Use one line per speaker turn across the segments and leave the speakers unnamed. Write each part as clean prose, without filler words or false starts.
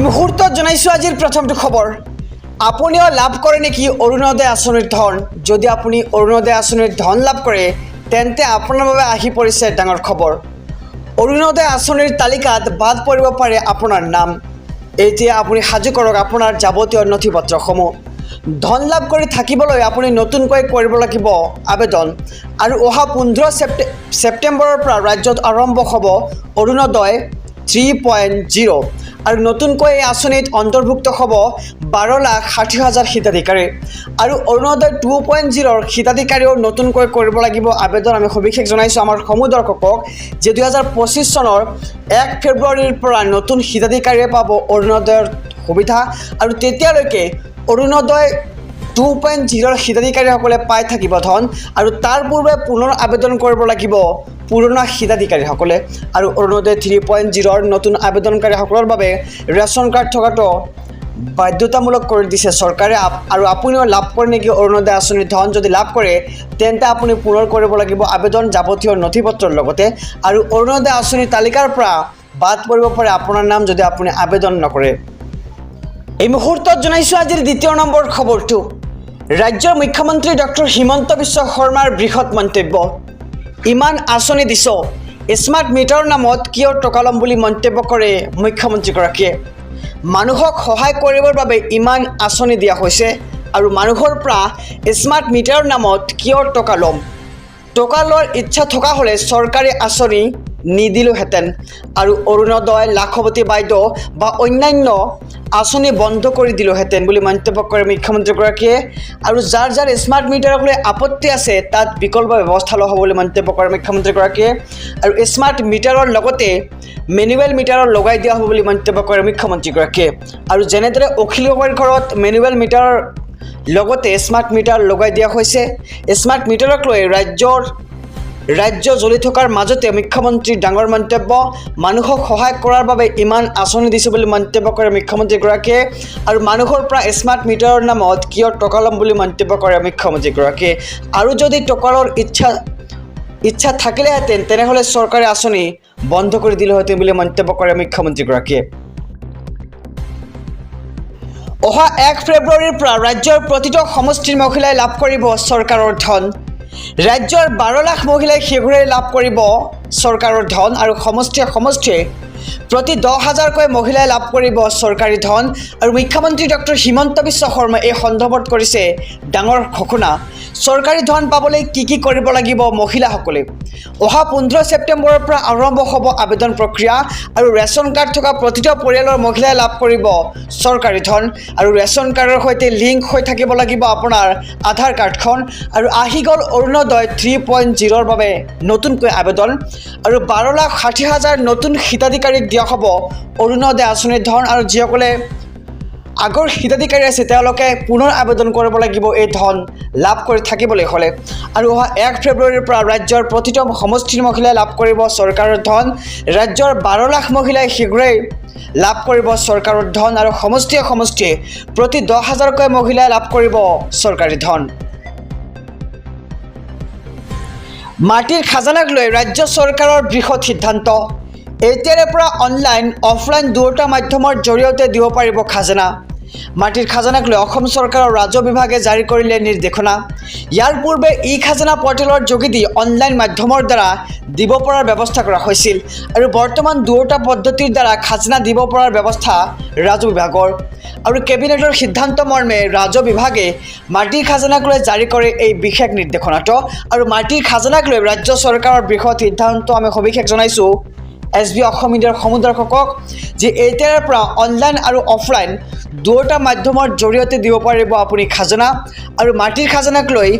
মুহূৰ্তত জনাইছোঁ আজিৰ প্ৰথমটো খবৰ। আপুনিও লাভ কৰে নেকি অৰুণোদয় আঁচনিৰ ধন? যদি আপুনি অৰুণোদয় আঁচনিৰ ধন লাভ কৰে তেন্তে আপোনাৰ বাবে আহি পৰিছে ডাঙৰ খবৰ। অৰুণোদয় আঁচনিৰ তালিকাত বাদ পৰিব পাৰে আপোনাৰ নাম। এতিয়া আপুনি সাজু কৰক আপোনাৰ যাৱতীয় নথি পত্ৰসমূহ। ধন লাভ কৰি থাকিবলৈ আপুনি নতুনকৈ কৰিব লাগিব আবেদন। আৰু অহা 15 ছেপ্টেম্বৰৰ পৰা ৰাজ্যত আৰম্ভ হ'ব অৰুণোদয় 3.0 আৰু নতুনকৈ এই আঁচনিত অন্তৰ্ভুক্ত হ'ব 12,60,000 হিতাধিকাৰী। আৰু অৰুণোদয় 2.0ৰ হিতাধিকাৰীও নতুনকৈ কৰিব লাগিব আবেদন। আমি সবিশেষ জনাইছোঁ আমাৰ সমূহ দৰ্শকক যে 2025 চনৰ 1 ফেব্ৰুৱাৰীৰ পৰা নতুন হিতাধিকাৰীয়ে পাব অৰুণোদয়ৰ সুবিধা। আৰু তেতিয়ালৈকে অৰুণোদয় 2.0ৰ হিতাধিকাৰীসকলে পাই থাকিব ধন। আৰু তাৰ পূৰ্বে পুনৰ আবেদন কৰিব লাগিব পুৰণা হিতাধিকাৰীসকলে। আৰু অৰুণোদয় 3.0ৰ নতুন আবেদনকাৰীসকলৰ বাবে ৰেচন কাৰ্ড থকাটো বাধ্যতামূলক কৰি দিছে চৰকাৰে। আৰু আপুনিও লাভ কৰে নেকি অৰুণোদয় আঁচনিৰ ধন? যদি লাভ কৰে তেন্তে আপুনি পুনৰ কৰিব লাগিব আবেদন যাৱতীয় নথি পত্ৰৰ লগতে। আৰু অৰুণোদয় আঁচনিৰ তালিকাৰ পৰা বাদ পৰিব পাৰে আপোনাৰ নাম যদি আপুনি আবেদন নকৰে। এই মুহূৰ্তত জনাইছোঁ আজিৰ দ্বিতীয় নম্বৰ খবৰটো। ৰাজ্যৰ মুখ্যমন্ত্ৰী ডক্টৰ হিমন্ত বিশ্ব শৰ্মাৰ বৃহৎ মন্তব্য। ইমান আঁচনি দিছ, স্মাৰ্ট মিটাৰৰ নামত কিয় টকা ল'ম বুলি মন্তব্য কৰে মুখ্যমন্ত্ৰীগৰাকীয়ে। মানুহক সহায় কৰিবৰ বাবে ইমান আঁচনি দিয়া হৈছে আৰু মানুহৰ পৰা স্মাৰ্ট মিটাৰৰ নামত কিয় টকা ল'ম? টকা লোৱাৰ ইচ্ছা থকা হ'লে চৰকাৰী আঁচনি নিদিলোহেঁতেন আৰু অৰুণোদয়, লাখপতি বাইদেউ বা অন্যান্য আঁচনি বন্ধ কৰি দিলোহেঁতেন বুলি মন্তব্য কৰে মুখ্যমন্ত্ৰীগৰাকীয়ে। আৰু যাৰ যাৰ স্মাৰ্ট মিটাৰক লৈ আপত্তি আছে তাত বিকল্প ব্যৱস্থা লোৱা হ'ব বুলি মন্তব্য কৰে মুখ্যমন্ত্ৰীগৰাকীয়ে। আৰু স্মাৰ্ট মিটাৰৰ লগতে মেনুৱেল মিটাৰৰ লগাই দিয়া হ'ব বুলি মন্তব্য কৰে মুখ্যমন্ত্ৰীগৰাকীয়ে। আৰু যেনেদৰে অখিল গগৈৰ ঘৰত মেনুৱেল মিটাৰৰ লগতে স্মাৰ্ট মিটাৰ লগাই দিয়া হৈছে, স্মাৰ্ট মিটাৰক লৈ ৰাজ্য জ্বলি থকাৰ মাজতে মুখ্যমন্ত্ৰীৰ ডাঙৰ মন্তব্য। মানুহক সহায় কৰাৰ বাবে ইমান আঁচনি দিছে বুলি মন্তব্য কৰে মুখ্যমন্ত্ৰীগৰাকীয়ে। আৰু মানুহৰ পৰা স্মাৰ্ট মিটাৰৰ নামত কিয় টকা ল'ম বুলি মন্তব্য কৰে মুখ্যমন্ত্ৰীগৰাকীয়ে। আৰু যদি টকা লোৱাৰ ইচ্ছা থাকিলেহেঁতেন তেনেহ'লে চৰকাৰী আঁচনি বন্ধ কৰি দিলেহেঁতেন বুলি মন্তব্য কৰে মুখ্যমন্ত্ৰীগৰাকীয়ে। অহা 1 ফেব্ৰুৱাৰীৰ পৰা ৰাজ্যৰ প্ৰতিটো সমষ্টিৰ মহিলাই লাভ কৰিব চৰকাৰৰ ধন। ৰাজ্যৰ 12 লাখ মহিলাই শীঘ্ৰেই লাভ কৰিব চৰকাৰৰ ধন। আৰু সমষ্টিয়ে প্ৰতি 10,000কৈ মহিলাই লাভ কৰিব চৰকাৰী ধন। আৰু মুখ্যমন্ত্ৰী ডক্টৰ হিমন্ত বিশ্ব শৰ্মাই এই সন্দৰ্ভত কৰিছে ডাঙৰ ঘোষণা। চৰকাৰী ধন পাবলৈ কি কৰিব লাগিব মহিলাসকলে? অহা 15 ছেপ্টেম্বৰৰ পৰা আৰম্ভ হ'ব আবেদন প্ৰক্ৰিয়া। আৰু ৰেচন কাৰ্ড থকা প্ৰতিটো পৰিয়ালৰ মহিলাই লাভ কৰিব চৰকাৰী ধন। আৰু ৰেচন কাৰ্ডৰ সৈতে লিংক হৈ থাকিব লাগিব আপোনাৰ আধাৰ কাৰ্ডখন। আৰু আহি গ'ল অৰুণোদয় 3.0ৰ বাবে নতুনকৈ আবেদন। আৰু 12,60,000 নতুন হিতাধিকাৰীক দিয়া হ'ব অৰুণোদয় আঁচনিৰ ধন। আৰু যিসকলে আগৰ হিতাধিকাৰী আছে তেওঁলোকে পুনৰ আবেদন কৰিব লাগিব এই ধন লাভ কৰি থাকিবলৈ হ'লে। আৰু অহা 1 ফেব্ৰুৱাৰীৰ পৰা ৰাজ্যৰ প্ৰতিটো সমষ্টিৰ মহিলাই লাভ কৰিব চৰকাৰৰ ধন। ৰাজ্যৰ 12 লাখ মহিলাই শীঘ্ৰেই লাভ কৰিব চৰকাৰৰ ধন। আৰু সমষ্টিয়ে প্ৰতি 10,000কৈ মহিলাই লাভ কৰিব চৰকাৰী ধন। মাটিৰ খাজানাক লৈ ৰাজ্য চৰকাৰৰ বৃহৎ সিদ্ধান্ত। এতিয়াৰে পৰা অনলাইন অফলাইন দুয়োটা মাধ্যমৰ জৰিয়তে দিব পাৰিব খাজানা। মাটিৰ খাজানাক লৈ অসম চৰকাৰৰ ৰাজহ বিভাগে জাৰি কৰিলে নিৰ্দেশনা। ইয়াৰ পূৰ্বে খাজানা পৰ্টেলৰ যোগেদি অনলাইন মাধ্যমৰ দ্বাৰা দিব পৰাৰ ব্যৱস্থা কৰা হৈছিল। আৰু বৰ্তমান দুয়োটা পদ্ধতিৰ দ্বাৰা খাজানা দিব পৰাৰ ব্যৱস্থা ৰাজহ বিভাগৰ। আৰু কেবিনেটৰ সিদ্ধান্ত মৰ্মে ৰাজহ বিভাগে মাটিৰ খাজানাক লৈ জাৰি কৰে এই বিশেষ নিৰ্দেশনাটো। আৰু মাটিৰ খাজানাক লৈ ৰাজ্য চৰকাৰৰ বৃহৎ সিদ্ধান্ত আমি সবিশেষ জনাইছোঁ SB অসম মিডিয়াৰ সমূহ দৰ্শকক যে এতিয়াৰ পৰা অনলাইন আৰু অফলাইন দুয়োটা মাধ্যমৰ জৰিয়তে দিব পাৰিব আপুনি খাজানা। আৰু মাটিৰ খাজানাক লৈ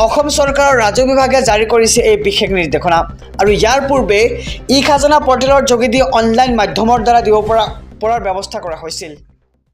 অসম চৰকাৰৰ ৰাজহ বিভাগে জাৰি কৰিছে এই বিশেষ নিৰ্দেশনা। আৰু ইয়াৰ পূৰ্বে খাজানা পৰ্টেলৰ যোগেদি অনলাইন মাধ্যমৰ দ্বাৰা দিব পৰাৰ ব্যৱস্থা কৰা হৈছিল।